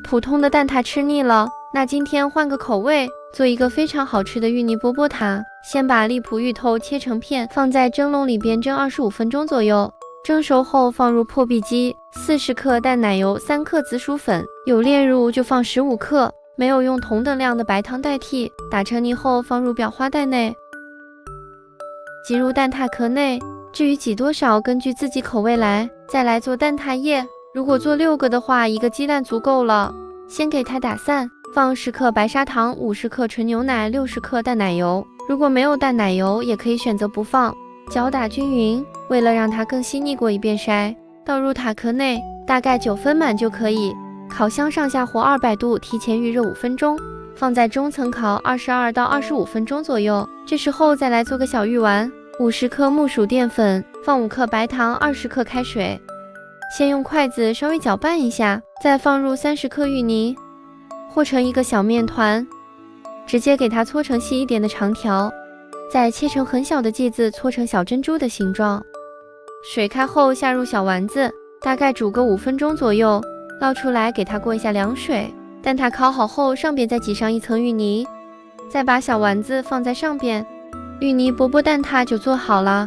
普通的蛋挞吃腻了，那今天换个口味，做一个非常好吃的芋泥饽饽塔。先把荔浦芋头切成片，放在蒸笼里边蒸25分钟左右。蒸熟后放入破壁机，40克淡奶油，3克紫薯粉，有炼乳就放15克，没有用同等量的白糖代替。打成泥后放入裱花袋内，挤入蛋挞壳内。至于挤多少，根据自己口味来。再来做蛋挞液，如果做6个的话，1个鸡蛋足够了。先给它打散，放10克白砂糖，50克纯牛奶，60克淡奶油。如果没有淡奶油，也可以选择不放。搅打均匀，为了让它更细腻，过一遍筛，倒入塔壳内，大概9分满就可以。烤箱上下火200度，提前预热5分钟，放在中层烤22到25分钟左右。这时候再来做个小芋丸，50克木薯淀粉，放5克白糖，20克开水。先用筷子稍微搅拌一下，再放入30克芋泥，和成一个小面团，直接给它搓成细一点的长条，再切成很小的剂子，搓成小珍珠的形状。水开后下入小丸子，大概煮个5分钟左右，捞出来给它过一下凉水。蛋挞烤好后，上边再挤上一层芋泥，再把小丸子放在上边，芋泥饽饽蛋挞就做好了。